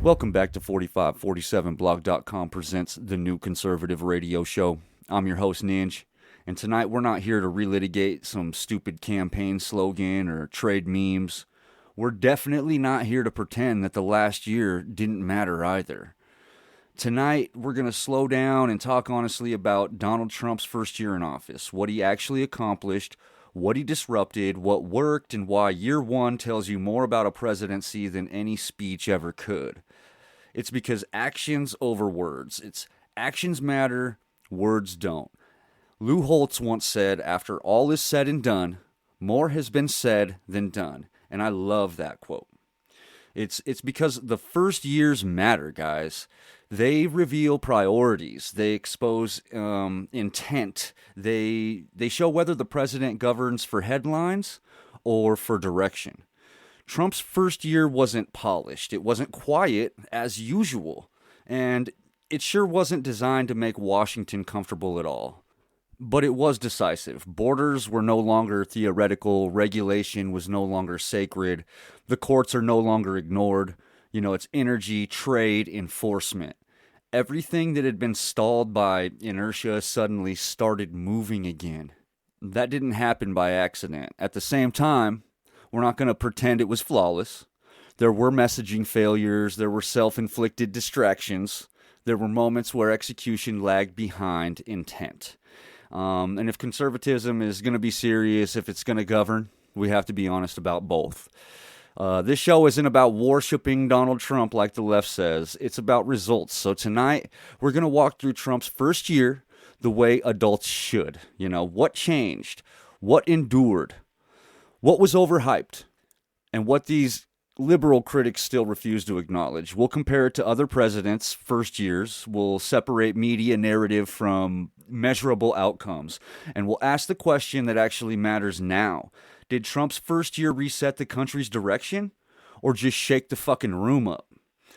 Welcome back to 4547blog.com presents the New Conservative Radio Show. I'm your host, NINJ, and tonight we're not here to relitigate some stupid campaign slogan or trade memes. We're definitely not here to pretend that the last year didn't matter either. Tonight, we're going to slow down and talk honestly about Donald Trump's first year in office, what he actually accomplished, what he disrupted, what worked, and why year one tells you more about a presidency than any speech ever could. It's because actions over words. It's actions matter, words don't. Lou Holtz once said, after all is said and done, more has been said than done. And I love that quote. It's because the first years matter, guys. They reveal priorities. They expose intent. They show whether the president governs for headlines or for direction. Trump's first year wasn't polished. It wasn't quiet as usual. And it sure wasn't designed to make Washington comfortable at all. But it was decisive. Borders were no longer theoretical. Regulation was no longer sacred. The courts are no longer ignored. It's energy, trade, enforcement. Everything that had been stalled by inertia suddenly started moving again. That didn't happen by accident. At the same time, we're not going to pretend it was flawless. There were messaging failures. There were self-inflicted distractions. There were moments where execution lagged behind intent. And if conservatism is going to be serious, if it's going to govern, we have to be honest about both. This show isn't about worshiping Donald Trump like the left says. It's about results. So tonight, we're going to walk through Trump's first year the way adults should. What changed? What endured? What was overhyped? And what these liberal critics still refuse to acknowledge. We'll compare it to other presidents' first years. We'll separate media narrative from measurable outcomes. And we'll ask the question that actually matters now. Did Trump's first year reset the country's direction? Or just shake the fucking room up?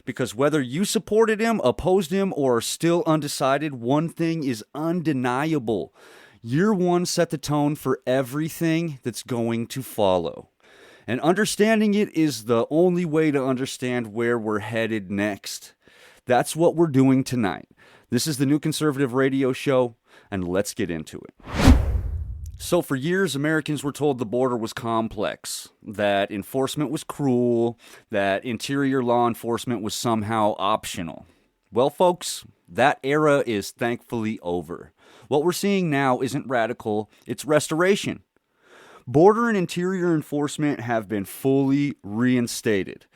Because whether you supported him, opposed him, or are still undecided, one thing is undeniable. Year one set the tone for everything that's going to follow. And understanding it is the only way to understand where we're headed next. That's what we're doing tonight. This is the New Conservative Radio Show, and let's get into it. So for years, Americans were told the border was complex, that enforcement was cruel, that interior law enforcement was somehow optional. Well, folks, that era is thankfully over. What we're seeing now isn't radical, it's restoration. Border and interior enforcement have been fully reinstated.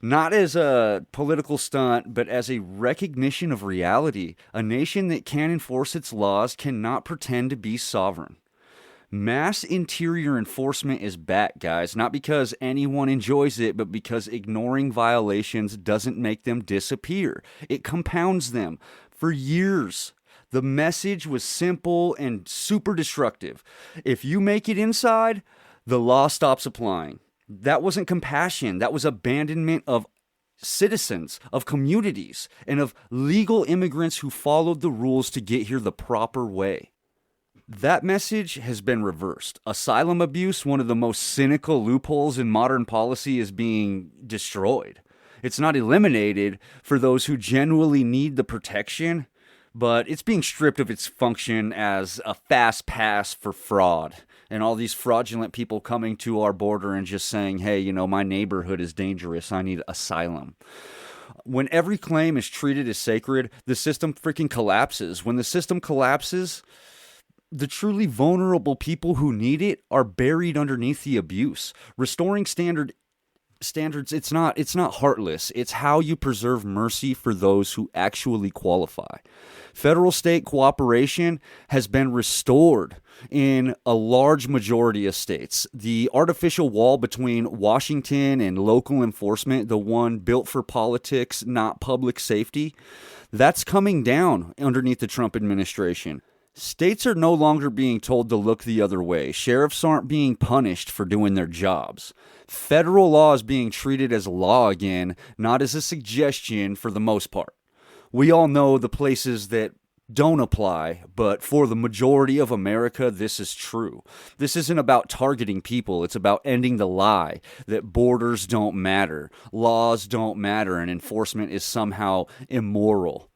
Not as a political stunt, but as a recognition of reality. A nation that can enforce its laws cannot pretend to be sovereign. Mass interior enforcement is back, guys, not because anyone enjoys it, but because ignoring violations doesn't make them disappear. It compounds them. For years, the message was simple and super destructive. If you make it inside, the law stops applying. That wasn't compassion. That was abandonment of citizens, of communities, and of legal immigrants who followed the rules to get here the proper way. That message has been reversed. Asylum abuse, one of the most cynical loopholes in modern policy, is being destroyed. It's not eliminated for those who genuinely need the protection, but it's being stripped of its function as a fast pass for fraud. And all these fraudulent people coming to our border and just saying, hey, my neighborhood is dangerous, I need asylum. When every claim is treated as sacred, the system freaking collapses. When the system collapses, the truly vulnerable people who need it are buried underneath the abuse. Restoring standards, it's not heartless. It's how you preserve mercy for those who actually qualify. Federal-state cooperation has been restored in a large majority of states. The artificial wall between Washington and local enforcement, the one built for politics, not public safety, that's coming down underneath the Trump administration. States are no longer being told to look the other way. Sheriffs aren't being punished for doing their jobs. Federal law is being treated as law again, not as a suggestion for the most part. We all know the places that don't apply, but for the majority of America, this is true. This isn't about targeting people. It's about ending the lie that borders don't matter, laws don't matter, and enforcement is somehow immoral.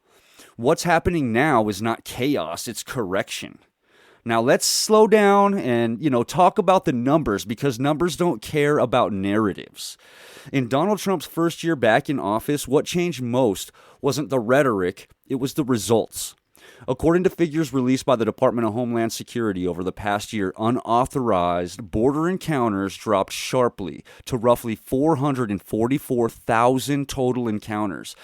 What's happening now is not chaos, it's correction. Now let's slow down and, talk about the numbers, because numbers don't care about narratives. In Donald Trump's first year back in office, what changed most wasn't the rhetoric, it was the results. According to figures released by the Department of Homeland Security over the past year, unauthorized border encounters dropped sharply to roughly 444,000 total encounters.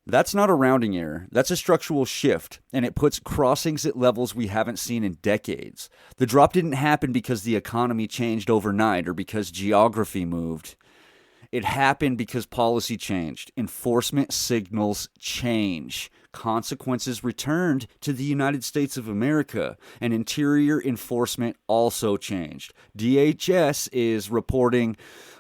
That's not a rounding error. That's a structural shift, and it puts crossings at levels we haven't seen in decades. The drop didn't happen because the economy changed overnight or because geography moved. It happened because policy changed. Enforcement signals change. Consequences returned to the United States of America, and interior enforcement also changed. DHS is reporting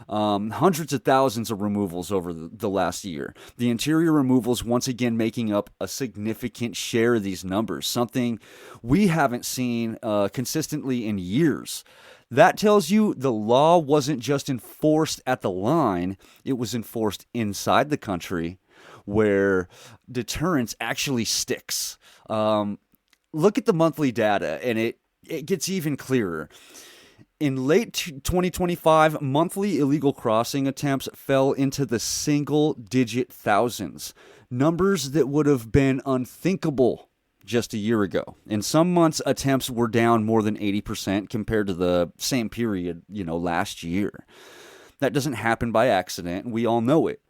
hundreds of thousands of removals over the last year. The interior removals once again making up a significant share of these numbers, something we haven't seen consistently in years. That tells you the law wasn't just enforced at the line, it was enforced inside the country, where deterrence actually sticks. Look at the monthly data, and it gets even clearer. In late 2025, monthly illegal crossing attempts fell into the single-digit thousands, numbers that would have been unthinkable just a year ago. In some months, attempts were down more than 80% compared to the same period, last year. That doesn't happen by accident, and we all know it.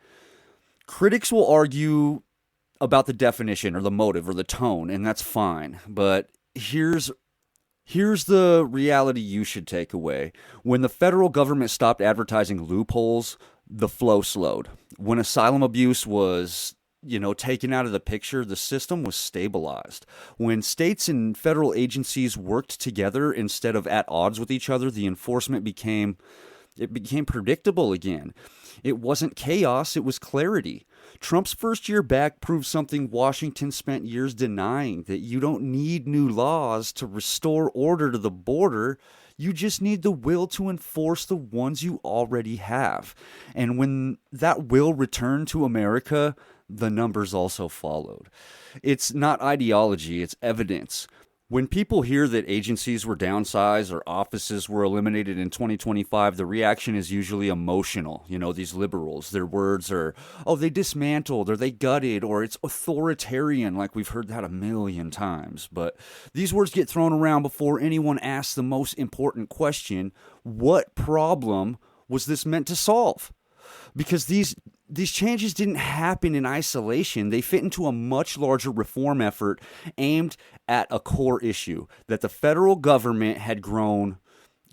Critics will argue about the definition or the motive or the tone, and that's fine. But here's the reality you should take away. When the federal government stopped advertising loopholes, the flow slowed. When asylum abuse was taken out of the picture, the system was stabilized. When states and federal agencies worked together instead of at odds with each other, the enforcement became predictable again. It wasn't chaos, it was clarity. Trump's first year back proved something Washington spent years denying, that you don't need new laws to restore order to the border. You just need the will to enforce the ones you already have. And when that will returned to America, the numbers also followed. It's not ideology, it's evidence. When people hear that agencies were downsized or offices were eliminated in 2025, the reaction is usually emotional. These liberals, their words are, oh, they dismantled, or they gutted, or it's authoritarian, like we've heard that a million times. But these words get thrown around before anyone asks the most important question: what problem was this meant to solve? Because these changes didn't happen in isolation. They fit into a much larger reform effort aimed at a core issue, that the federal government had grown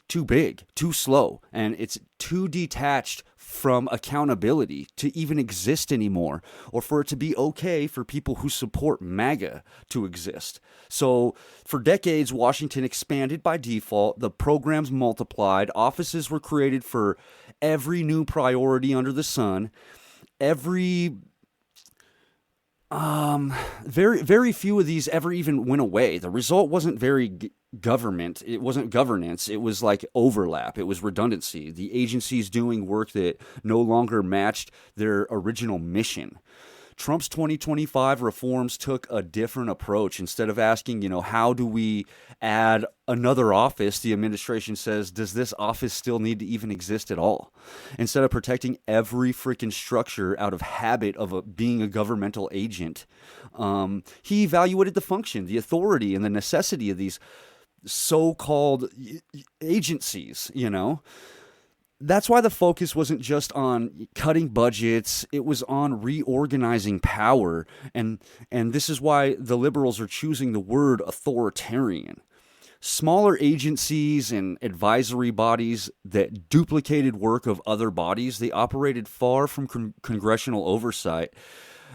too big, too slow, and it's too detached from accountability to even exist anymore, or for it to be okay for people who support MAGA to exist. So for decades, Washington expanded by default, the programs multiplied, offices were created for every new priority under the sun. Very few of these ever even went away. The result wasn't government. It wasn't governance. It was like overlap. It was redundancy. The agencies doing work that no longer matched their original mission. Trump's 2025 reforms took a different approach. Instead of asking, how do we add another office, the administration says, does this office still need to even exist at all? Instead of protecting every freaking structure out of habit of being a governmental agent, he evaluated the function, the authority, and the necessity of these so-called agencies, That's why the focus wasn't just on cutting budgets, it was on reorganizing power, and this is why the liberals are choosing the word authoritarian. Smaller agencies and advisory bodies that duplicated work of other bodies, they operated far from congressional oversight,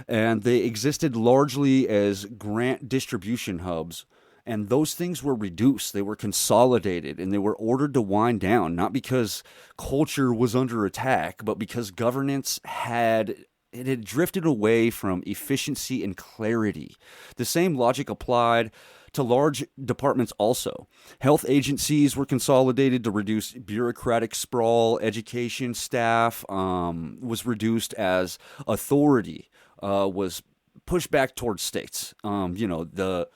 and they existed largely as grant distribution hubs. And those things were reduced, they were consolidated, and they were ordered to wind down, not because culture was under attack, but because governance had it had drifted away from efficiency and clarity. The same logic applied to large departments also. Health agencies were consolidated to reduce bureaucratic sprawl. Education staff was reduced as authority was pushed back towards states. The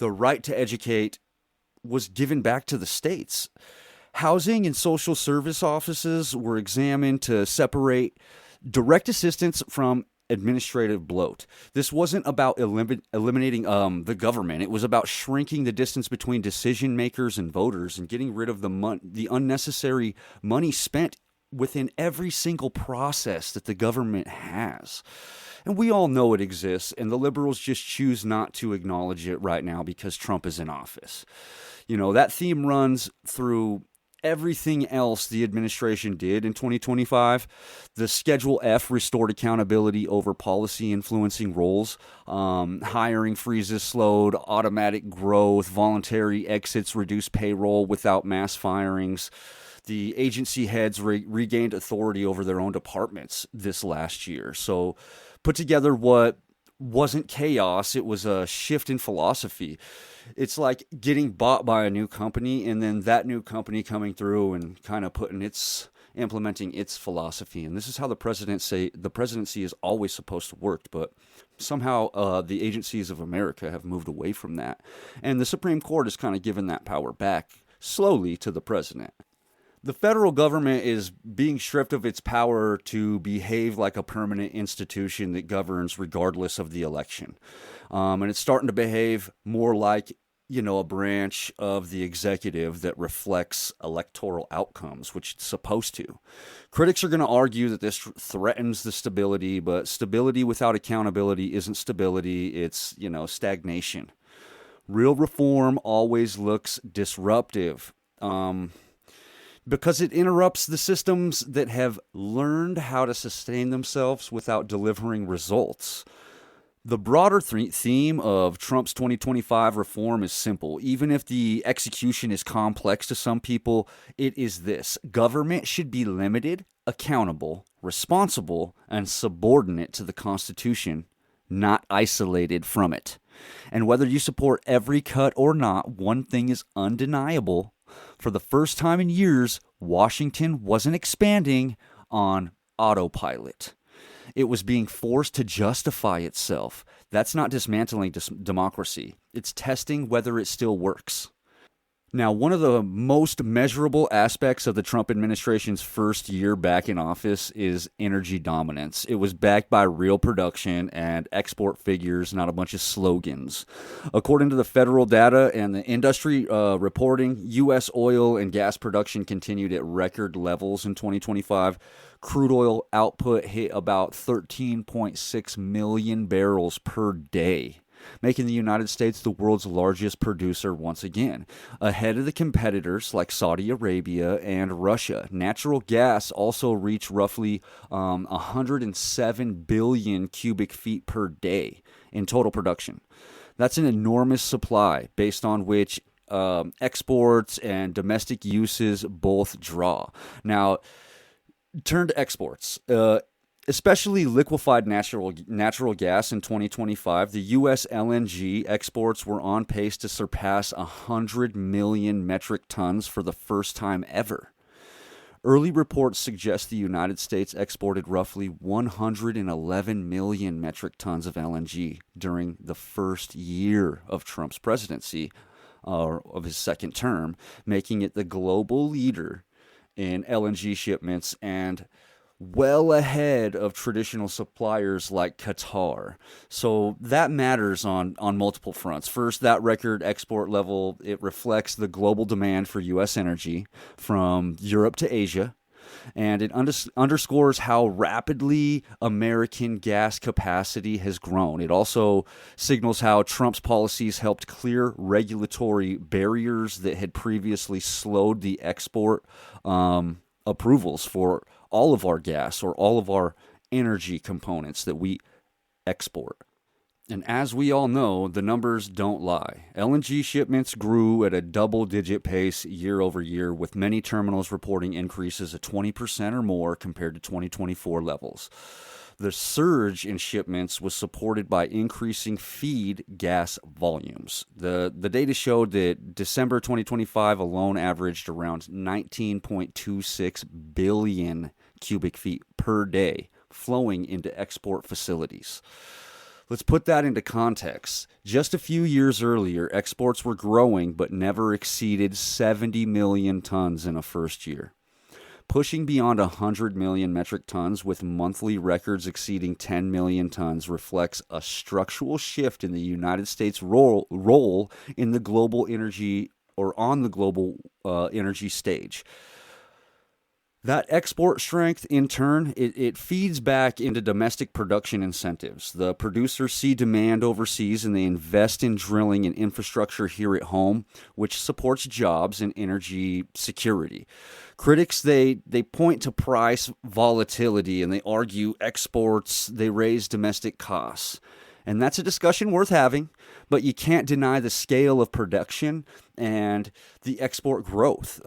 right to educate was given back to the states. Housing and social service offices were examined to separate direct assistance from administrative bloat. This wasn't about eliminating the government. It was about shrinking the distance between decision makers and voters and getting rid of the unnecessary money spent within every single process that the government has. And we all know it exists, and the liberals just choose not to acknowledge it right now because Trump is in office. That theme runs through everything else the administration did in 2025. The Schedule F restored accountability over policy influencing roles. Hiring freezes slowed, automatic growth, voluntary exits reduced payroll without mass firings. The agency heads regained authority over their own departments this last year. So put together what wasn't chaos, it was a shift in philosophy. It's like getting bought by a new company and then that new company coming through and kind of implementing its philosophy. And this is how the presidency is always supposed to work, but somehow the agencies of America have moved away from that. And the Supreme Court has kind of given that power back slowly to the president. The federal government is being stripped of its power to behave like a permanent institution that governs regardless of the election. And it's starting to behave more like, a branch of the executive that reflects electoral outcomes, which it's supposed to. Critics are going to argue that this threatens the stability, but stability without accountability isn't stability, it's, stagnation. Real reform always looks disruptive. Because it interrupts the systems that have learned how to sustain themselves without delivering results. The broader theme of Trump's 2025 reform is simple. Even if the execution is complex to some people, it is this: government should be limited, accountable, responsible, and subordinate to the Constitution, not isolated from it. And whether you support every cut or not, one thing is undeniable. For the first time in years, Washington wasn't expanding on autopilot. It was being forced to justify itself. That's not dismantling democracy. It's testing whether it still works. Now, one of the most measurable aspects of the Trump administration's first year back in office is energy dominance. It was backed by real production and export figures, not a bunch of slogans. According to the federal data and the industry reporting, U.S. oil and gas production continued at record levels in 2025. Crude oil output hit about 13.6 million barrels per day, making the United States the world's largest producer once again, ahead of the competitors like Saudi Arabia and Russia. Natural gas also reached roughly 107 billion cubic feet per day in total production. That's an enormous supply based on which exports and domestic uses both draw. Now, turn to exports. Especially liquefied natural gas in 2025, the U.S. LNG exports were on pace to surpass 100 million metric tons for the first time ever. Early reports suggest the United States exported roughly 111 million metric tons of LNG during the first year of Trump's presidency, or of his second term, making it the global leader in LNG shipments and well ahead of traditional suppliers like Qatar. So that matters on multiple fronts. First, that record export level, it reflects the global demand for U.S. energy from Europe to Asia, and it underscores how rapidly American gas capacity has grown. It also signals how Trump's policies helped clear regulatory barriers that had previously slowed the export approvals for all of our gas or all of our energy components that we export. And as we all know, the numbers don't lie. LNG shipments grew at a double-digit pace year over year, with many terminals reporting increases of 20% or more compared to 2024 levels. The surge in shipments was supported by increasing feed gas volumes. The data showed that December 2025 alone averaged around 19.26 billion cubic feet per day flowing into export facilities. Let's put that into context. Just a few years earlier, exports were growing but never exceeded 70 million tons in a first year. Pushing beyond 100 million metric tons with monthly records exceeding 10 million tons reflects a structural shift in the United States' role in the global energy or on the global energy stage. That export strength, in turn, it feeds back into domestic production incentives. The producers see demand overseas and they invest in drilling and infrastructure here at home, which supports jobs and energy security. Critics, they point to price volatility and they argue exports, they raise domestic costs. And that's a discussion worth having, but you can't deny the scale of production and the export growth.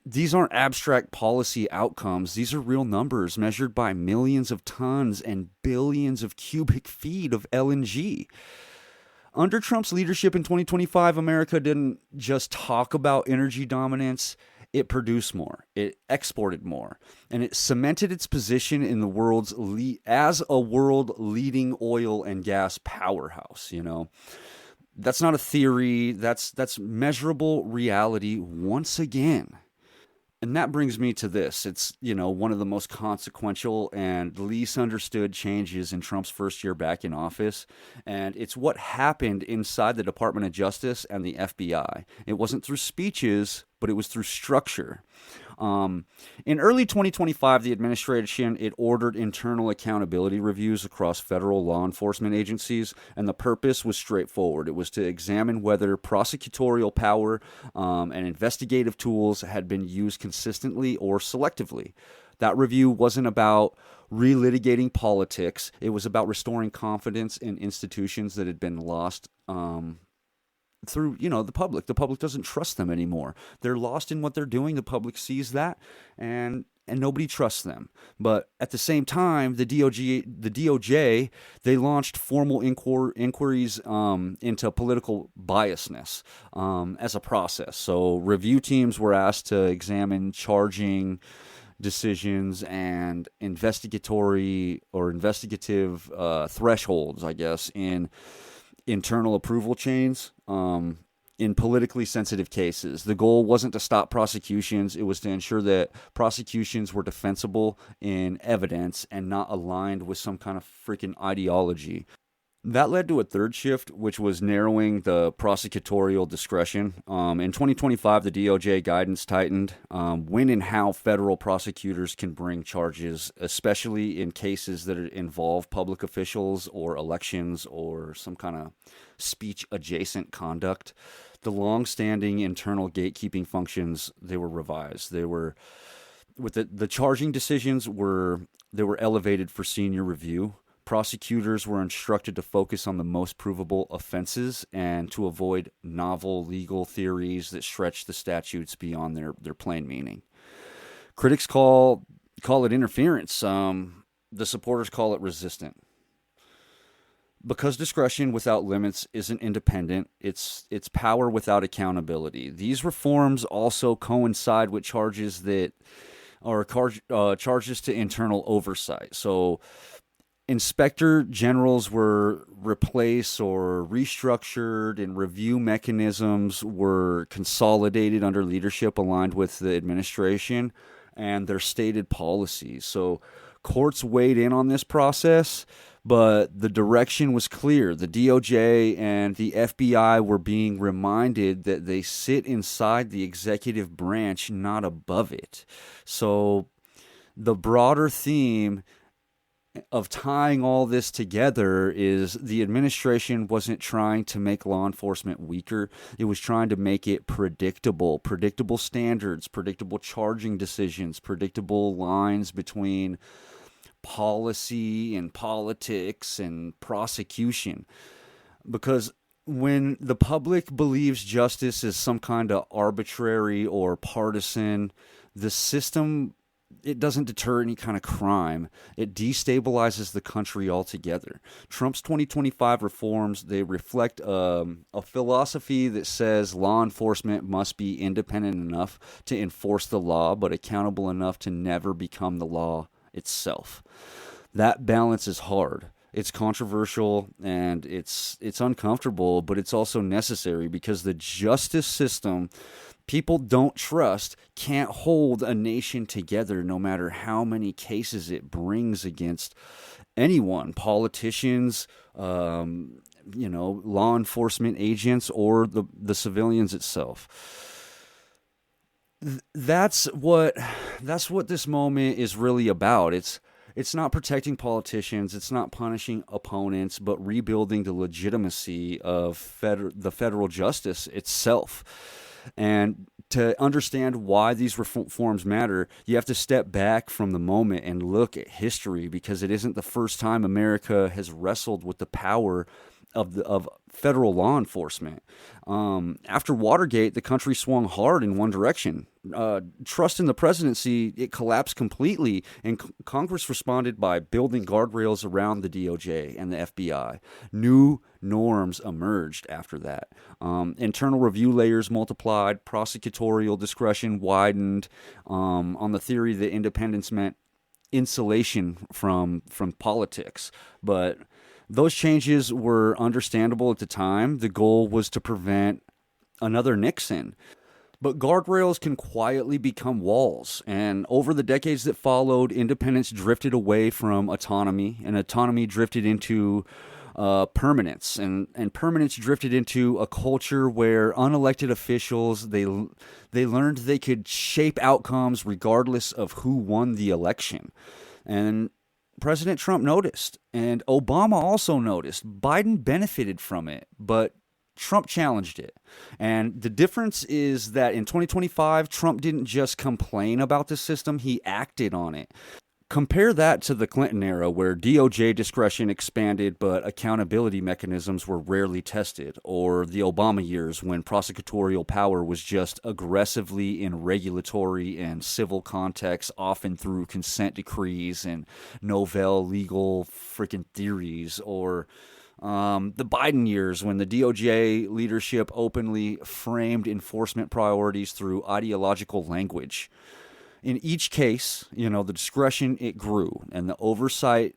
These aren't abstract policy outcomes. These are real numbers measured by millions of tons and billions of cubic feet of LNG. Under Trump's leadership in 2025, America didn't just talk about energy dominance. It produced more, it exported more, and it cemented its position in the world's as a world leading oil and gas powerhouse. That's not a theory. That's measurable reality once again. And that brings me to this. It's, one of the most consequential and least understood changes in Trump's first year back in office. And it's what happened inside the Department of Justice and the FBI. It wasn't through speeches, but it was through structure. In early 2025, the administration, it ordered internal accountability reviews across federal law enforcement agencies, and the purpose was straightforward. It was to examine whether prosecutorial power and investigative tools had been used consistently or selectively. That review wasn't about relitigating politics. It was about restoring confidence in institutions that had been lost through the public. The public doesn't trust them anymore. They're lost in what they're doing. The public sees that, and nobody trusts them. But at the same time, the DOJ, they launched formal inquiries into political biasness as a process. So review teams were asked to examine charging decisions and investigative thresholds, I guess, in internal approval chains in politically sensitive cases. The goal wasn't to stop prosecutions. It was to ensure that prosecutions were defensible in evidence and not aligned with some kind of freaking ideology. That led to a third shift, which was narrowing the prosecutorial discretion. In 2025, the DOJ guidance tightened when and how federal prosecutors can bring charges, especially in cases that involve public officials or elections or some kind of speech-adjacent conduct. The long-standing internal gatekeeping functions, they were revised. They were, with the charging decisions they were elevated for senior review. Prosecutors were instructed to focus on the most provable offenses and to avoid novel legal theories that stretch the statutes beyond their plain meaning. Critics call it interference. The supporters call it resistant. Because discretion without limits isn't independent, it's power without accountability. These reforms also coincide with charges that are charges to internal oversight. So inspector generals were replaced or restructured, and review mechanisms were consolidated under leadership aligned with the administration and their stated policies. So courts weighed in on this process, but the direction was clear. The DOJ and the FBI were being reminded that they sit inside the executive branch, not above it. So the broader theme of tying all this together is the administration wasn't trying to make law enforcement weaker. It was trying to make it predictable standards, predictable charging decisions, predictable lines between policy and politics and prosecution. Because when the public believes justice is some kind of arbitrary or partisan, the system it doesn't deter any kind of crime. It destabilizes the country altogether. Trump's 2025 reforms, they reflect a philosophy that says law enforcement must be independent enough to enforce the law, but accountable enough to never become the law itself. That balance is hard. It's controversial and it's uncomfortable, but it's also necessary because the justice system people don't trust can't hold a nation together no matter how many cases it brings against anyone, politicians, law enforcement agents, or the civilians itself. That's what this moment is really about. It's not protecting politicians. It's not punishing opponents, but rebuilding the legitimacy of the federal justice itself. And to understand why these reforms matter, you have to step back from the moment and look at history, because it isn't the first time America has wrestled with the power of federal law enforcement. After Watergate, the country swung hard in one direction. Trust in the presidency, it collapsed completely, and Congress responded by building guardrails around the DOJ and the FBI. New norms emerged after that. Internal review layers multiplied, prosecutorial discretion widened, on the theory that independence meant insulation from politics. But those changes were understandable at the time. The goal was to prevent another Nixon. But guardrails can quietly become walls, and over the decades that followed, independence drifted away from autonomy, and autonomy drifted into permanence, and permanence drifted into a culture where unelected officials, they learned they could shape outcomes regardless of who won the election. And President Trump noticed, and Obama also noticed. Biden benefited from it, but Trump challenged it. And the difference is that in 2025, Trump didn't just complain about the system, he acted on it. Compare that to the Clinton era, where DOJ discretion expanded but accountability mechanisms were rarely tested, or the Obama years when prosecutorial power was just aggressively in regulatory and civil contexts, often through consent decrees and novel legal freaking theories, or the Biden years when the DOJ leadership openly framed enforcement priorities through ideological language. In each case, the discretion, it grew, and the oversight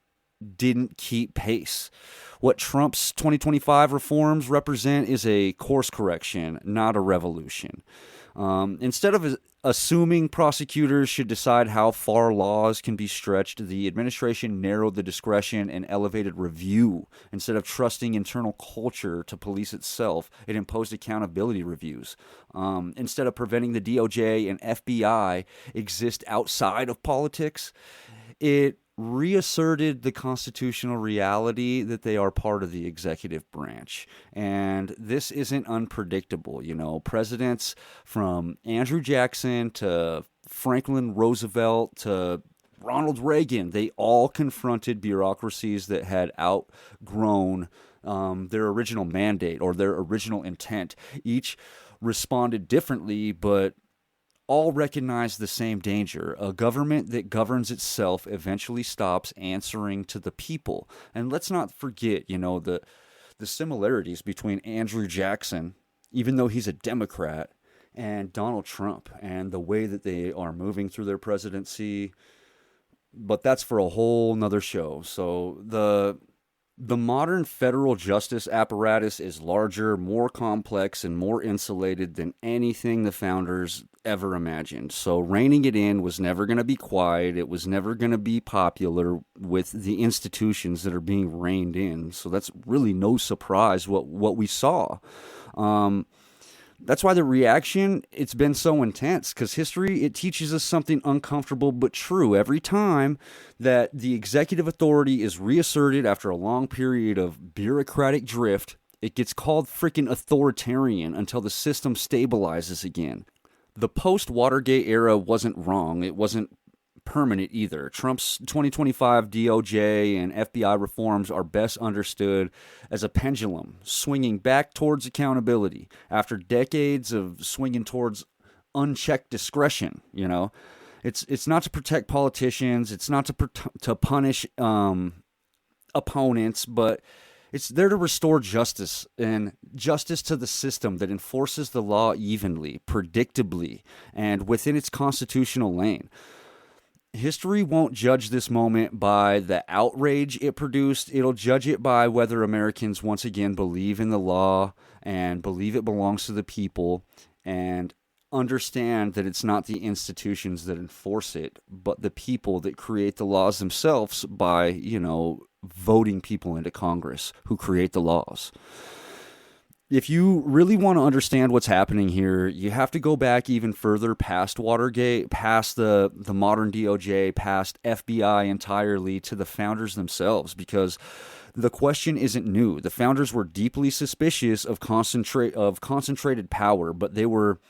didn't keep pace. What Trump's 2025 reforms represent is a course correction, not a revolution. Instead of assuming prosecutors should decide how far laws can be stretched, the administration narrowed the discretion and elevated review. Instead of trusting internal culture to police itself, it imposed accountability reviews. Instead of preventing the DOJ and FBI exist outside of politics, it reasserted the constitutional reality that they are part of the executive branch. And this isn't unpredictable. Presidents from Andrew Jackson to Franklin Roosevelt to Ronald Reagan, they all confronted bureaucracies that had outgrown their original mandate or their original intent. Each responded differently, but all recognize the same danger. A government that governs itself eventually stops answering to the people. And let's not forget, the similarities between Andrew Jackson, even though he's a Democrat, and Donald Trump, and the way that they are moving through their presidency. But that's for a whole nother show. So the modern federal justice apparatus is larger, more complex, and more insulated than anything the founders ever imagined. So reining it in was never going to be quiet. It was never going to be popular with the institutions that are being reined in. So that's really no surprise what we saw. That's why the reaction, it's been so intense, because history, it teaches us something uncomfortable but true. Every time that the executive authority is reasserted after a long period of bureaucratic drift, it gets called freaking authoritarian until the system stabilizes again. The post-Watergate era wasn't wrong. It wasn't permanent either. Trump's 2025 DOJ and FBI reforms are best understood as a pendulum swinging back towards accountability after decades of swinging towards unchecked discretion. It's not to protect politicians. It's not to punish opponents, but it's there to restore justice and justice to the system that enforces the law evenly, predictably, and within its constitutional lane. History won't judge this moment by the outrage it produced. It'll judge it by whether Americans once again believe in the law and believe it belongs to the people and understand that it's not the institutions that enforce it, but the people that create the laws themselves by, voting people into Congress who create the laws. If you really want to understand what's happening here, you have to go back even further past Watergate, past the modern DOJ, past FBI entirely, to the founders themselves, because the question isn't new. The founders were deeply suspicious of concentrated power, but they were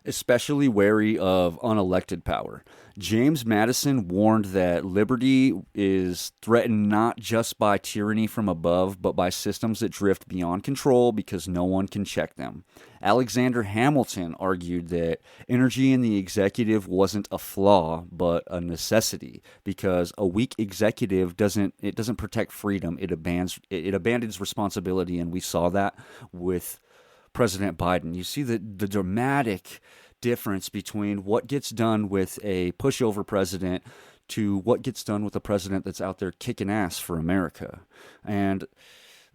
especially wary of unelected power. James Madison warned that liberty is threatened not just by tyranny from above, but by systems that drift beyond control because no one can check them. Alexander Hamilton argued that energy in the executive wasn't a flaw, but a necessity, because a weak executive doesn't protect freedom. It abandons responsibility, and we saw that with President Biden. You see the dramatic difference between what gets done with a pushover president to what gets done with a president that's out there kicking ass for America. And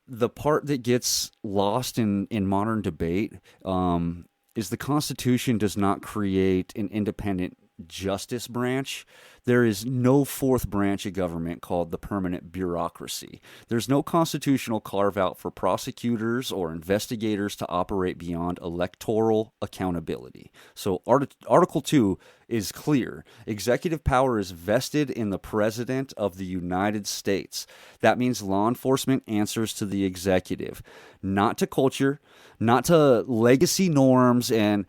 the part that gets lost in modern debate is the Constitution does not create an independent justice branch. There is no fourth branch of government called the permanent bureaucracy. There's no constitutional carve-out for prosecutors or investigators to operate beyond electoral accountability. So Article 2 is clear. Executive power is vested in the President of the United States. That means law enforcement answers to the executive, not to culture, not to legacy norms, and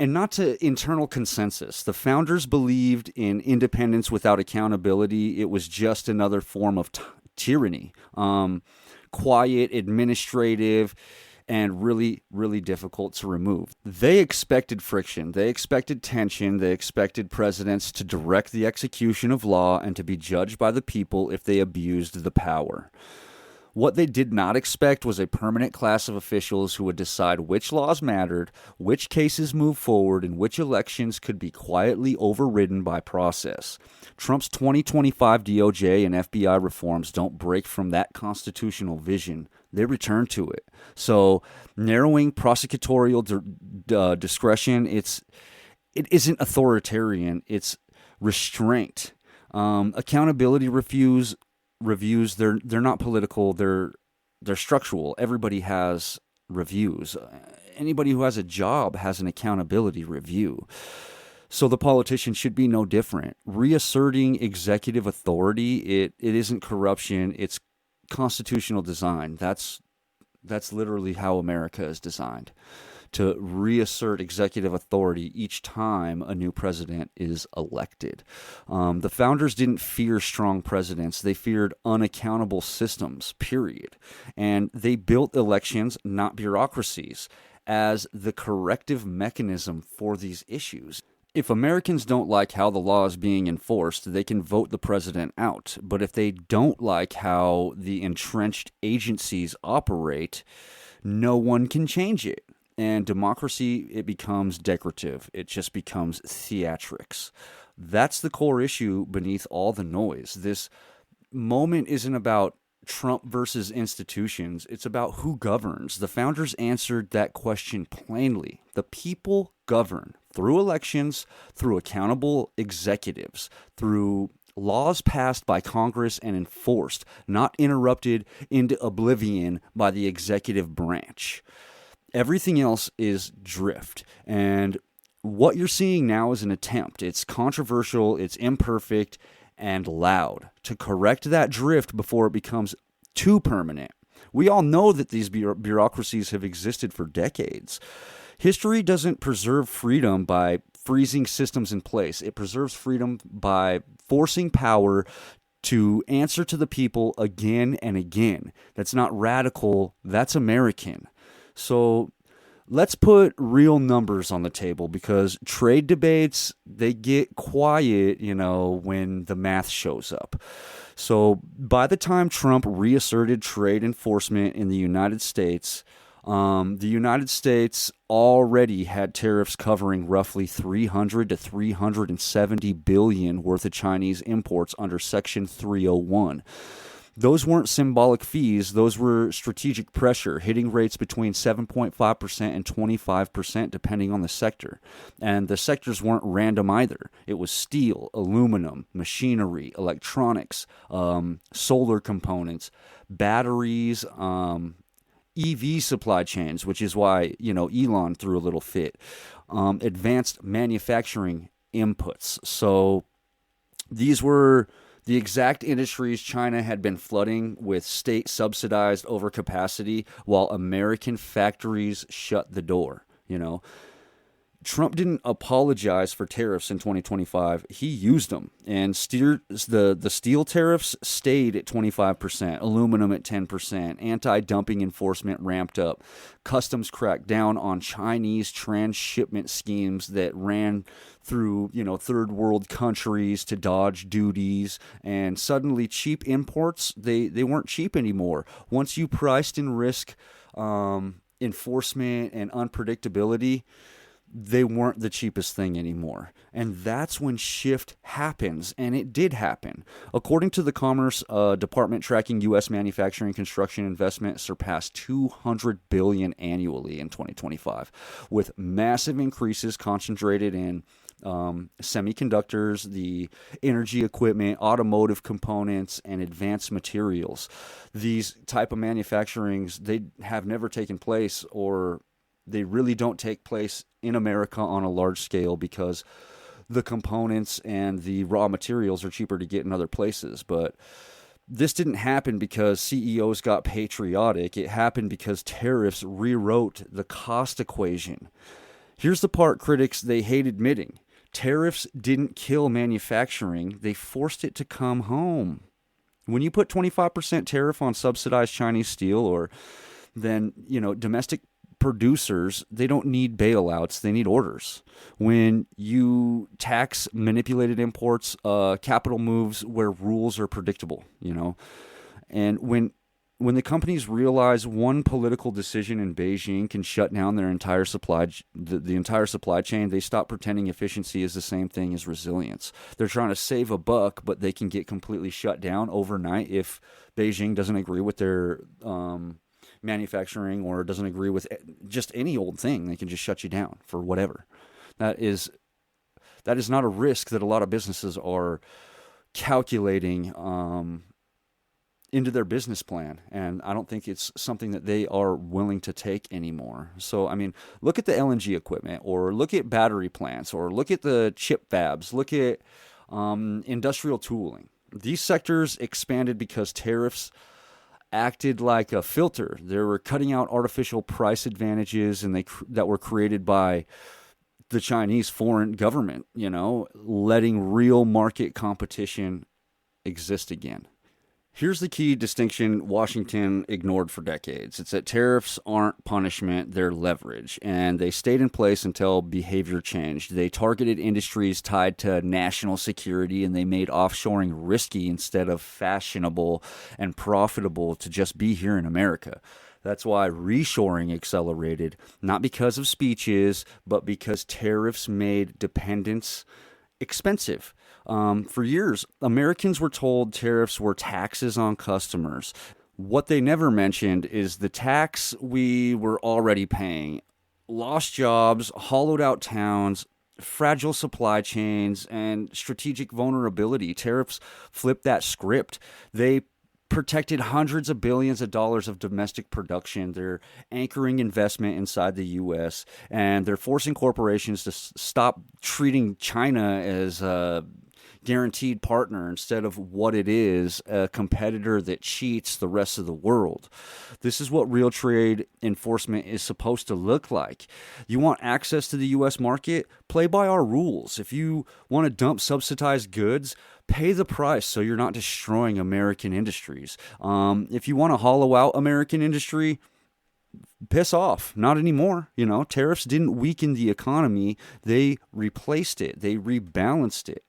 not to internal consensus. The founders believed in independence without accountability. It was just another form of tyranny, quiet, administrative, and really, really difficult to remove. They expected friction. They expected tension. They expected presidents to direct the execution of law and to be judged by the people if they abused the power. What they did not expect was a permanent class of officials who would decide which laws mattered, which cases moved forward, and which elections could be quietly overridden by process. Trump's 2025 DOJ and FBI reforms don't break from that constitutional vision. They return to it. So narrowing prosecutorial discretion, it isn't authoritarian, it's restraint. Accountability reviews, they're not political, they're structural. Everybody has reviews. Anybody who has a job has an accountability review. So the politician should be no different. Reasserting executive authority, it isn't corruption, it's constitutional design. That's literally how America is designed, to reassert executive authority each time a new president is elected. The founders didn't fear strong presidents. They feared unaccountable systems, period. And they built elections, not bureaucracies, as the corrective mechanism for these issues. If Americans don't like how the law is being enforced, they can vote the president out. But if they don't like how the entrenched agencies operate, no one can change it. And democracy, it becomes decorative. It just becomes theatrics. That's the core issue beneath all the noise. This moment isn't about Trump versus institutions. It's about who governs. The founders answered that question plainly. The people govern through elections, through accountable executives, through laws passed by Congress and enforced, not interrupted into oblivion by the executive branch. Everything else is drift. And what you're seeing now is an attempt. It's controversial, it's imperfect, and loud to correct that drift before it becomes too permanent. We all know that these bureaucracies have existed for decades. History doesn't preserve freedom by freezing systems in place. It preserves freedom by forcing power to answer to the people again and again. That's not radical, that's American. So let's put real numbers on the table, because trade debates, they get quiet, when the math shows up. So by the time Trump reasserted trade enforcement in the United States, the United States already had tariffs covering roughly 300 to 370 billion worth of Chinese imports under Section 301. Those weren't symbolic fees. Those were strategic pressure, hitting rates between 7.5% and 25%, depending on the sector. And the sectors weren't random either. It was steel, aluminum, machinery, electronics, solar components, batteries, EV supply chains, which is why, Elon threw a little fit, advanced manufacturing inputs. So these were the exact industries China had been flooding with state-subsidized overcapacity while American factories shut the door. Trump didn't apologize for tariffs in 2025. He used them, and the steel tariffs stayed at 25%, aluminum at 10%, anti-dumping enforcement ramped up, customs cracked down on Chinese transshipment schemes that ran through, third world countries to dodge duties, and suddenly cheap imports, they weren't cheap anymore. Once you priced in risk, enforcement and unpredictability, they weren't the cheapest thing anymore. And that's when shift happens, and it did happen. According to the Commerce Department tracking, U.S. manufacturing construction investment surpassed $200 billion annually in 2025, with massive increases concentrated in semiconductors, the energy equipment, automotive components, and advanced materials. These type of manufacturings, they have never taken place, or they really don't take place in America on a large scale, because the components and the raw materials are cheaper to get in other places. But this didn't happen because CEOs got patriotic. It happened because tariffs rewrote the cost equation. Here's the part critics, they hate admitting. Tariffs didn't kill manufacturing. They forced it to come home. When you put 25% tariff on subsidized Chinese steel, or then, domestic producers, they don't need bailouts, they need orders. When you tax manipulated imports, capital moves where rules are predictable, and when the companies realize one political decision in Beijing can shut down their entire the entire supply chain, they stop pretending efficiency is the same thing as resilience. They're trying to save a buck, but they can get completely shut down overnight if Beijing doesn't agree with their manufacturing, or doesn't agree with just any old thing. They can just shut you down for whatever. That is not a risk that a lot of businesses are calculating into their business plan, and I don't think it's something that they are willing to take anymore. So, look at the LNG equipment, or look at battery plants, or look at the chip fabs, look at industrial tooling. These sectors expanded because tariffs acted like a filter. They were cutting out artificial price advantages, and that were created by the Chinese foreign government, letting real market competition exist again. Here's the key distinction Washington ignored for decades. It's that tariffs aren't punishment, they're leverage. And they stayed in place until behavior changed. They targeted industries tied to national security, and they made offshoring risky instead of fashionable and profitable to just be here in America. That's why reshoring accelerated, not because of speeches, but because tariffs made dependence expensive. For years, Americans were told tariffs were taxes on customers. What they never mentioned is the tax we were already paying. Lost jobs, hollowed out towns, fragile supply chains, and strategic vulnerability. Tariffs flipped that script. They protected hundreds of billions of dollars of domestic production. They're anchoring investment inside the U.S., and they're forcing corporations to stop treating China as a guaranteed partner instead of what it is, a competitor that cheats the rest of the world. This is what real trade enforcement is supposed to look like. You want access to the U.S. market? Play by our rules. If you want to dump subsidized goods, pay the price so you're not destroying American industries. If you want to hollow out American industry, piss off. Not anymore. Tariffs didn't weaken the economy. They replaced it. They rebalanced it.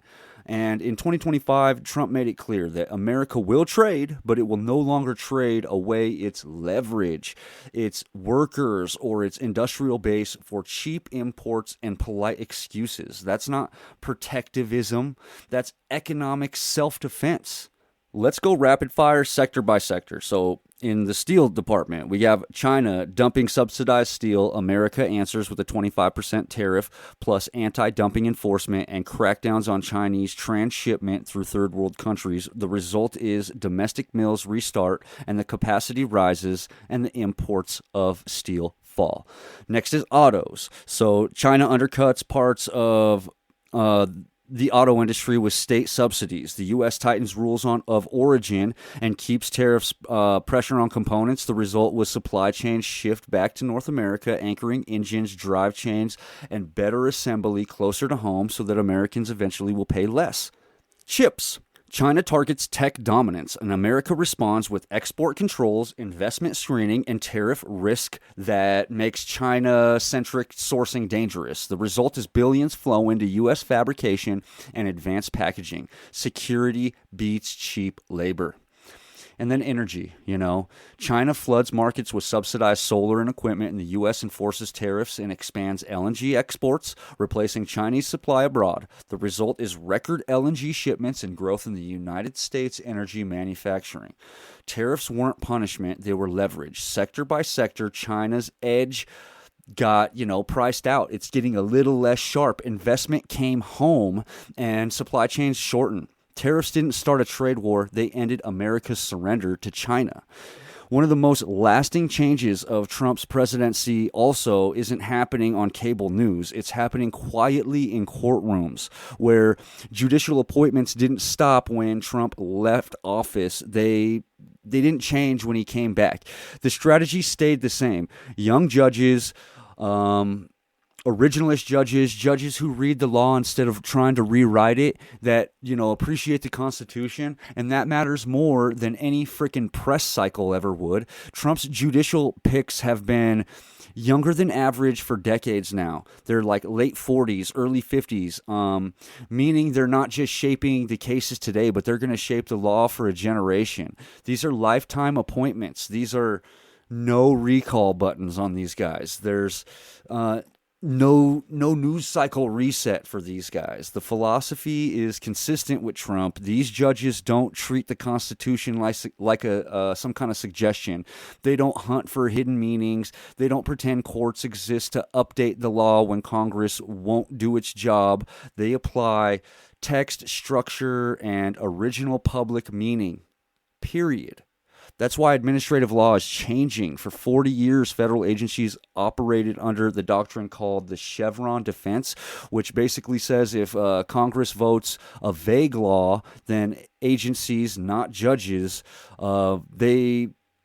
And in 2025, Trump made it clear that America will trade, but it will no longer trade away its leverage, its workers, or its industrial base for cheap imports and polite excuses. That's not protectivism. That's economic self-defense. Let's go rapid fire sector by sector. So in the steel department, we have China dumping subsidized steel. America answers with a 25% tariff plus anti-dumping enforcement and crackdowns on Chinese transshipment through third world countries. The result is domestic mills restart and the capacity rises and the imports of steel fall. Next is autos. So China undercuts parts of the auto industry with state subsidies. The U.S. tightens rules of origin and keeps tariffs pressure on components. The result was supply chains shift back to North America, anchoring engines, drive chains, and better assembly closer to home so that Americans eventually will pay less. Chips. China targets tech dominance, and America responds with export controls, investment screening, and tariff risk that makes China-centric sourcing dangerous. The result is billions flow into U.S. fabrication and advanced packaging. Security beats cheap labor. And then energy, China floods markets with subsidized solar and equipment, and the U.S. enforces tariffs and expands LNG exports, replacing Chinese supply abroad. The result is record LNG shipments and growth in the United States energy manufacturing. Tariffs weren't punishment, they were leverage. Sector by sector, China's edge got, priced out. It's getting a little less sharp. Investment came home and supply chains shortened. Tariffs didn't start a trade war, they ended America's surrender to China. One of the most lasting changes of Trump's presidency also isn't happening on cable news. It's happening quietly in courtrooms where judicial appointments didn't stop when Trump left office. They didn't change when he came back. The strategy stayed the same. Young judges, originalist judges who read the law instead of trying to rewrite it, that, appreciate the Constitution, and that matters more than any freaking press cycle ever would. Trump's judicial picks have been younger than average for decades now. They're like late 40s, early 50s, meaning they're not just shaping the cases today, but they're going to shape the law for a generation. These are lifetime appointments. These are no recall buttons on these guys. There's no news cycle reset for these guys. The philosophy is consistent with Trump. These judges don't treat the Constitution like some kind of suggestion. They don't hunt for hidden meanings. They don't pretend courts exist to update the law when Congress won't do its job. They apply text, structure, and original public meaning. Period. That's why administrative law is changing. For 40 years, federal agencies operated under the doctrine called the Chevron defense, which basically says if Congress votes a vague law, then agencies, not judges,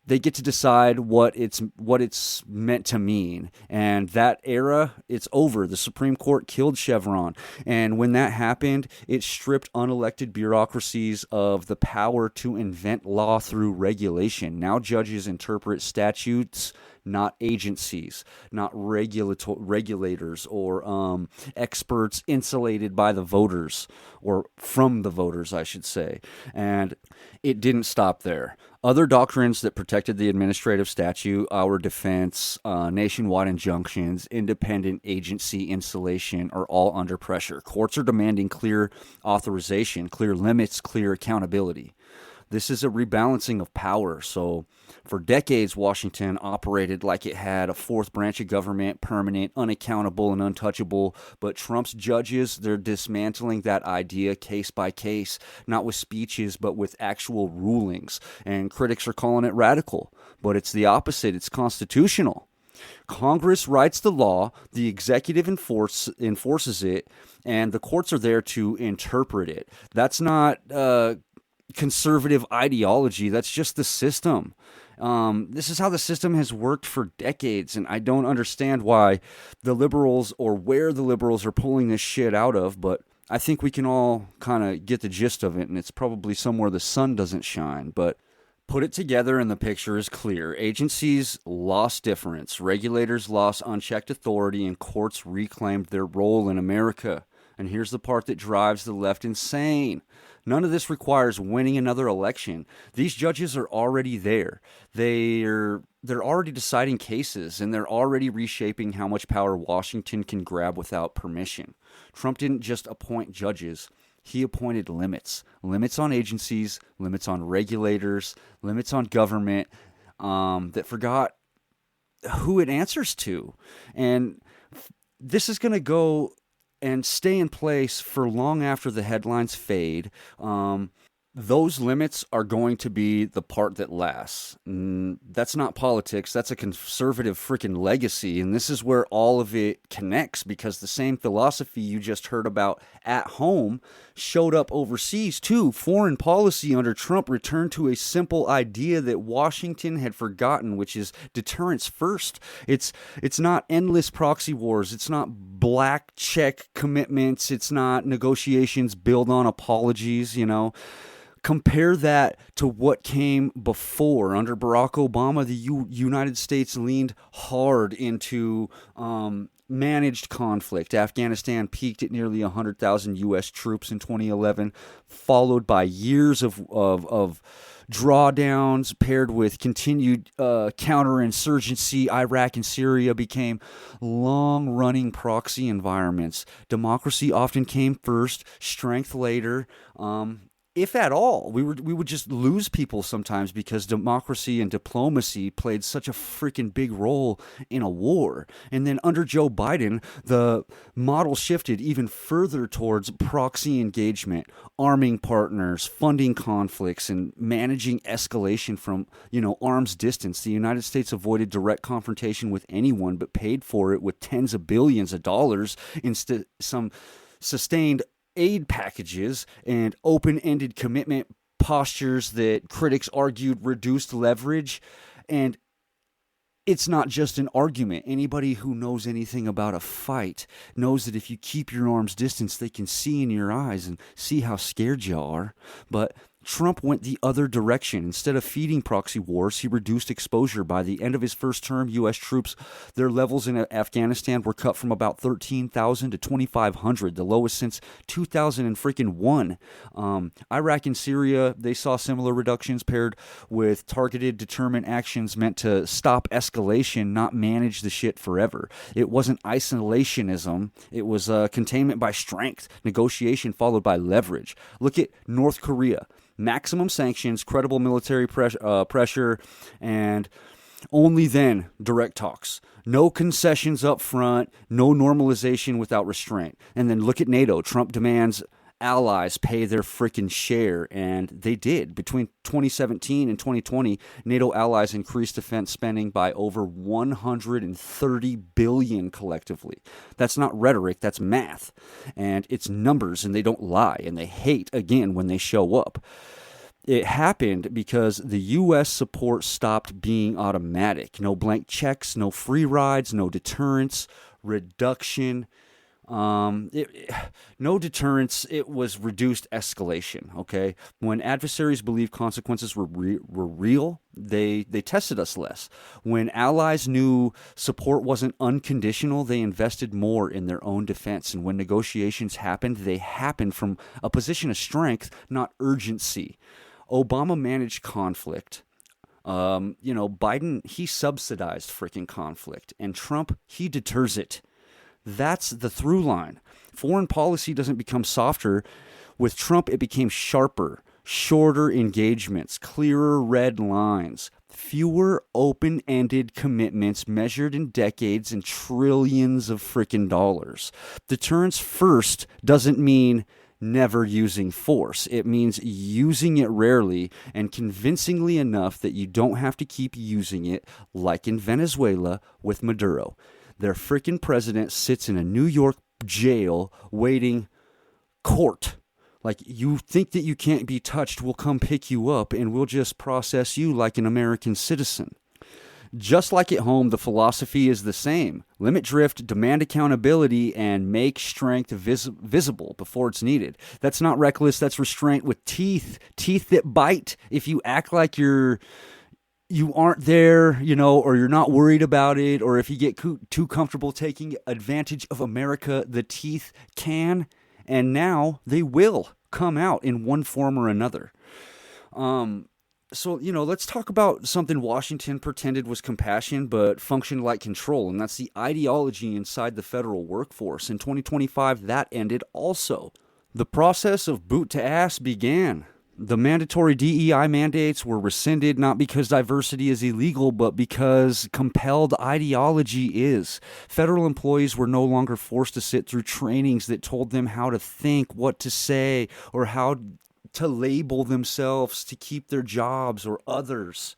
they get to decide what it's meant to mean. And that era, it's over. The Supreme Court killed Chevron. And when that happened, it stripped unelected bureaucracies of the power to invent law through regulation. Now judges interpret statutes, not agencies, not regulators or experts insulated by the voters, or from the voters, I should say. And it didn't stop there. Other doctrines that protected the administrative statute, our defense, nationwide injunctions, independent agency insulation, are all under pressure. Courts are demanding clear authorization, clear limits, clear accountability. This is a rebalancing of power. So for decades, Washington operated like it had a fourth branch of government, permanent, unaccountable, and untouchable. But Trump's judges, they're dismantling that idea case by case, not with speeches, but with actual rulings. And critics are calling it radical, but it's the opposite. It's constitutional. Congress writes the law, the executive enforces it, and the courts are there to interpret it. That's not conservative ideology. That's just the system. This is how the system has worked for decades, and I don't understand why the liberals, or where the liberals are pulling this shit out of, but I think we can all kind of get the gist of it, and it's probably somewhere the sun doesn't shine. But Put it together and the picture is clear. Agencies lost difference, regulators lost unchecked authority, and courts reclaimed their role in America. And here's the part that drives the left insane. None of this requires winning another election. These judges are already there. They're already deciding cases, and they're already reshaping how much power Washington can grab without permission. Trump didn't just appoint judges. He appointed limits. Limits on agencies, limits on regulators, limits on government that forgot who it answers to. And this is going to go and stay in place for long after the headlines fade. Those limits are going to be the part that lasts. That's not politics. That's a conservative freaking legacy. And this is where all of it connects, because the same philosophy you just heard about at home showed up overseas too. Foreign policy under Trump returned to a simple idea that Washington had forgotten, which is deterrence first. It's not endless proxy wars. It's not black check commitments. It's not negotiations built on apologies, Compare that to what came before. Under Barack Obama, the United States leaned hard into managed conflict. Afghanistan peaked at nearly 100,000 U.S. troops in 2011, followed by years of drawdowns paired with continued counterinsurgency. Iraq and Syria became long-running proxy environments. Democracy often came first, strength later. If at all, we would just lose people sometimes because democracy and diplomacy played such a freaking big role in a war. And then under Joe Biden, the model shifted even further towards proxy engagement, arming partners, funding conflicts, and managing escalation from, arm's distance. The United States avoided direct confrontation with anyone, but paid for it with tens of billions of dollars in some sustained aid packages and open-ended commitment postures that critics argued reduced leverage. And it's not just an argument. Anybody who knows anything about a fight knows that if you keep your arm's distance, they can see in your eyes and see how scared you are. But Trump went the other direction. Instead of feeding proxy wars, he reduced exposure. By the end of his first term, U.S. troops, their levels in Afghanistan were cut from about 13,000 to 2,500, the lowest since 2001. Iraq and Syria, they saw similar reductions paired with targeted, determined actions meant to stop escalation, not manage the shit forever. It wasn't isolationism. It was containment by strength, negotiation followed by leverage. Look at North Korea. Maximum sanctions, credible military pressure, and only then direct talks. No concessions up front, no normalization without restraint. And then look at NATO. Trump demands allies pay their freaking share, and they did. Between 2017 and 2020, NATO allies increased defense spending by over $130 billion collectively. That's not rhetoric, that's math. And it's numbers, and they don't lie, and they hate, again, when they show up. It happened because the U.S. support stopped being automatic. No blank checks, no free rides, no deterrence, reduction. No deterrence. It was reduced escalation. Okay, when adversaries believed consequences were real, they tested us less. When allies knew support wasn't unconditional, they invested more in their own defense. And when negotiations happened, they happened from a position of strength, not urgency. Obama managed conflict. Biden, he subsidized freaking conflict, and Trump, he deters it. That's the through line. Foreign policy doesn't become softer. With Trump, it became sharper, shorter engagements, clearer red lines, fewer open-ended commitments measured in decades and trillions of freaking dollars. Deterrence first doesn't mean never using force. It means using it rarely and convincingly enough that you don't have to keep using it, like in Venezuela with Maduro. Their freaking president sits in a New York jail waiting court. Like, you think that you can't be touched, we'll come pick you up and we'll just process you like an American citizen. Just like at home, the philosophy is the same. limit drift, demand accountability, and make strength visible before it's needed. That's not reckless. That's restraint with teeth that bite. If you act like you aren't there, or you're not worried about it, or if you get too comfortable taking advantage of America, the teeth can, and now they will come out in one form or another. So, let's talk about something Washington pretended was compassion, but functioned like control, and that's the ideology inside the federal workforce. In 2025, that ended also. The process of boot to ass began. The mandatory DEI mandates were rescinded, not because diversity is illegal, but because compelled ideology is. Federal employees were no longer forced to sit through trainings that told them how to think, what to say, or how to label themselves to keep their jobs or others.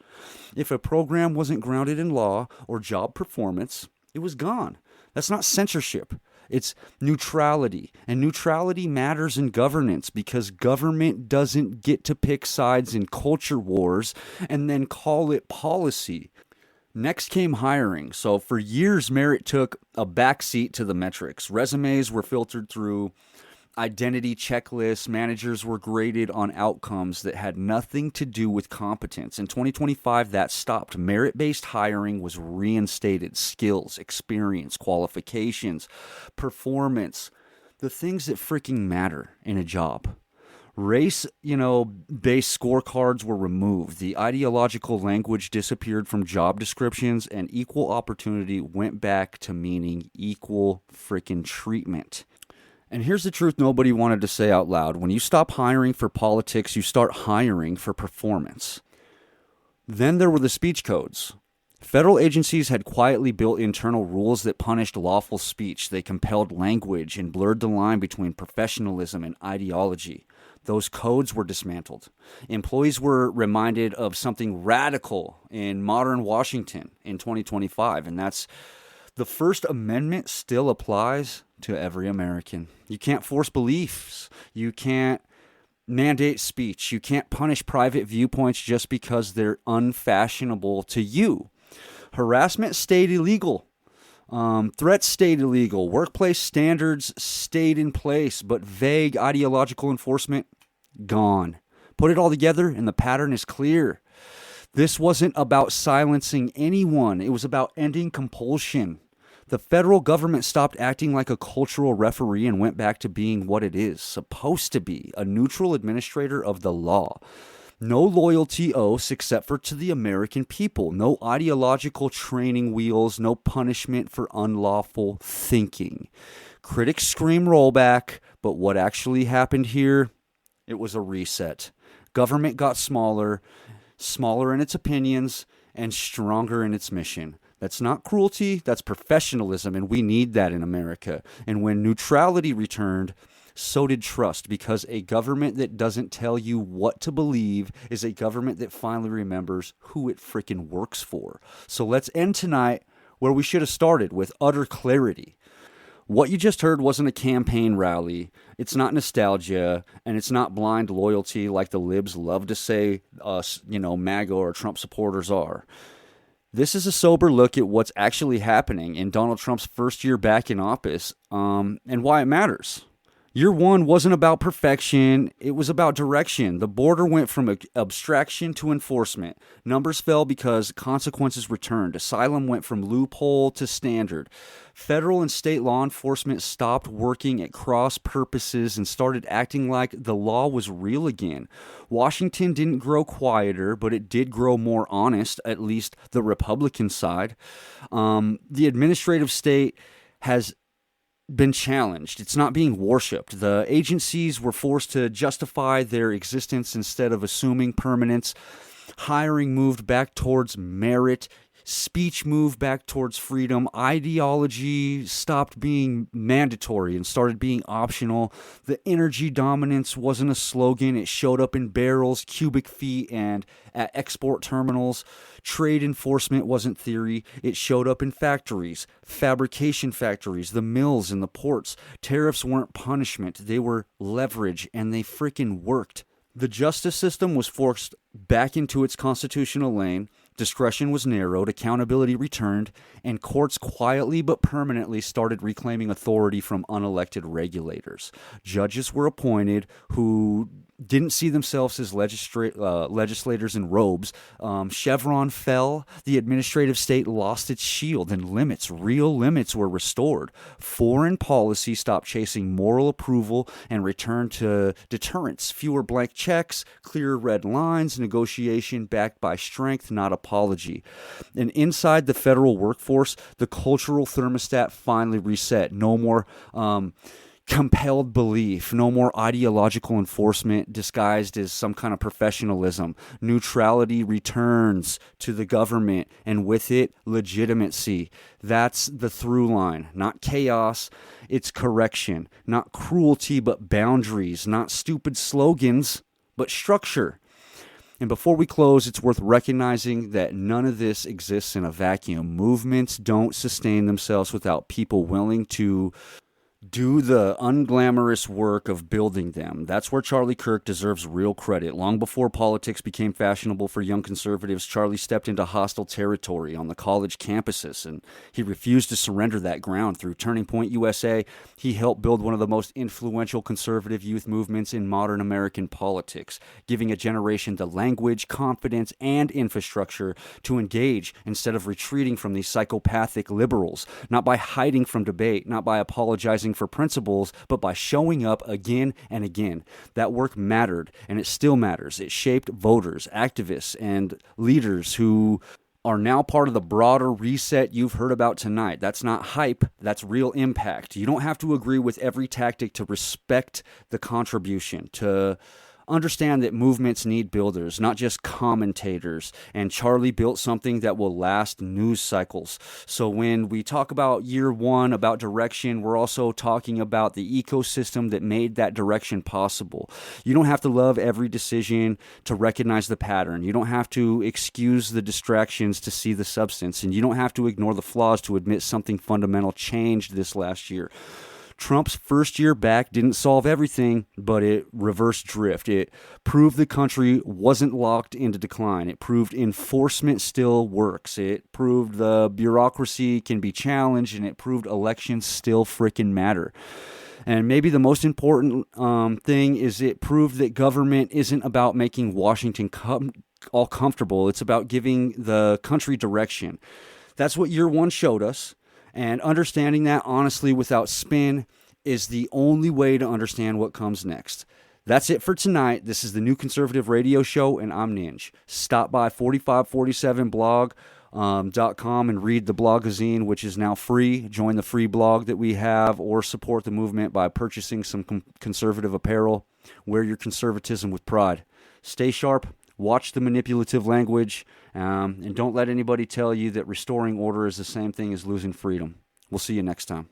If a program wasn't grounded in law or job performance, it was gone. That's not censorship. It's neutrality. And neutrality matters in governance because government doesn't get to pick sides in culture wars and then call it policy. Next came hiring. So for years, merit took a backseat to the metrics. Resumes were filtered through identity checklists. Managers were graded on outcomes that had nothing to do with competence. In 2025, that stopped. Merit-based hiring was reinstated. Skills, experience, qualifications, performance, the things that freaking matter in a job. Race, based scorecards were removed. The ideological language disappeared from job descriptions, and equal opportunity went back to meaning equal freaking treatment. And here's the truth nobody wanted to say out loud. When you stop hiring for politics, you start hiring for performance. Then there were the speech codes. Federal agencies had quietly built internal rules that punished lawful speech. They compelled language and blurred the line between professionalism and ideology. Those codes were dismantled. Employees were reminded of something radical in modern Washington in 2025, and that's the First Amendment still applies to every American. You can't force beliefs. You can't mandate speech. You can't punish private viewpoints just because they're unfashionable to you. Harassment stayed illegal. Threats stayed illegal. Workplace standards stayed in place, but vague ideological enforcement, gone. Put it all together and the pattern is clear. This wasn't about silencing anyone. It was about ending compulsion. The federal government stopped acting like a cultural referee and went back to being what it is supposed to be, a neutral administrator of the law. No loyalty oaths except for to the American people. No ideological training wheels. No punishment for unlawful thinking. Critics scream rollback, but what actually happened here? It was a reset. Government got smaller in its opinions, and stronger in its mission. That's not cruelty, that's professionalism, and we need that in America. And when neutrality returned, so did trust, because a government that doesn't tell you what to believe is a government that finally remembers who it freaking works for. So let's end tonight where we should have started, with utter clarity. What you just heard wasn't a campaign rally. It's not nostalgia, and it's not blind loyalty like the libs love to say us, MAGA or Trump supporters are. This is a sober look at what's actually happening in Donald Trump's first year back in office, and why it matters. Year one wasn't about perfection, it was about direction. The border went from abstraction to enforcement. Numbers fell because consequences returned. Asylum went from loophole to standard. Federal and state law enforcement stopped working at cross purposes and started acting like the law was real again. Washington didn't grow quieter, but it did grow more honest, at least the Republican side. The administrative state has been challenged. It's not being worshipped. The agencies were forced to justify their existence instead of assuming permanence. Hiring moved back towards merit. Speech moved back towards freedom. Ideology stopped being mandatory and started being optional. The energy dominance wasn't a slogan. It showed up in barrels, cubic feet, and at export terminals. Trade enforcement wasn't theory. It showed up in factories, fabrication factories, the mills and the ports. Tariffs weren't punishment. They were leverage, and they freaking worked. The justice system was forced back into its constitutional lane. Discretion was narrowed, accountability returned, and courts quietly but permanently started reclaiming authority from unelected regulators. Judges were appointed who didn't see themselves as legislators in robes. Chevron fell. The administrative state lost its shield, and real limits were restored. Foreign policy stopped chasing moral approval and returned to deterrence. Fewer blank checks, clearer red lines, negotiation backed by strength, not apology. And inside the federal workforce, the cultural thermostat finally reset. No more compelled belief, no more ideological enforcement disguised as some kind of professionalism. Neutrality returns to the government, and with it, legitimacy. That's the through line. Not chaos, it's correction. Not cruelty, but boundaries. Not stupid slogans, but structure. And before we close, it's worth recognizing that none of this exists in a vacuum. Movements don't sustain themselves without people willing to do the unglamorous work of building them. That's where Charlie Kirk deserves real credit. Long before politics became fashionable for young conservatives, Charlie stepped into hostile territory on the college campuses, and he refused to surrender that ground. Through Turning Point USA, he helped build one of the most influential conservative youth movements in modern American politics, giving a generation the language, confidence, and infrastructure to engage instead of retreating from these psychopathic liberals, not by hiding from debate, not by apologizing for principles, but by showing up again and again. That work mattered, and it still matters. It shaped voters, activists, and leaders who are now part of the broader reset you've heard about tonight. That's not hype, that's real impact. You don't have to agree with every tactic to respect the contribution, to understand that movements need builders, not just commentators. And Charlie built something that will last news cycles. So when we talk about year one, about direction, we're also talking about the ecosystem that made that direction possible. You don't have to love every decision to recognize the pattern. You don't have to excuse the distractions to see the substance. And you don't have to ignore the flaws to admit something fundamental changed this last year. Trump's first year back didn't solve everything, but it reversed drift. It proved the country wasn't locked into decline. It proved enforcement still works. It proved the bureaucracy can be challenged, and it proved elections still frickin' matter. And maybe the most important thing is it proved that government isn't about making Washington all comfortable. It's about giving the country direction. That's what year one showed us. And understanding that honestly without spin is the only way to understand what comes next. That's it for tonight. This is the New Conservative Radio Show, and I'm NINJ. Stop by 4547blog.com and read the blogazine, which is now free. Join the free blog that we have, or support the movement by purchasing some conservative apparel. Wear your conservatism with pride. Stay sharp. Watch the manipulative language, and don't let anybody tell you that restoring order is the same thing as losing freedom. We'll see you next time.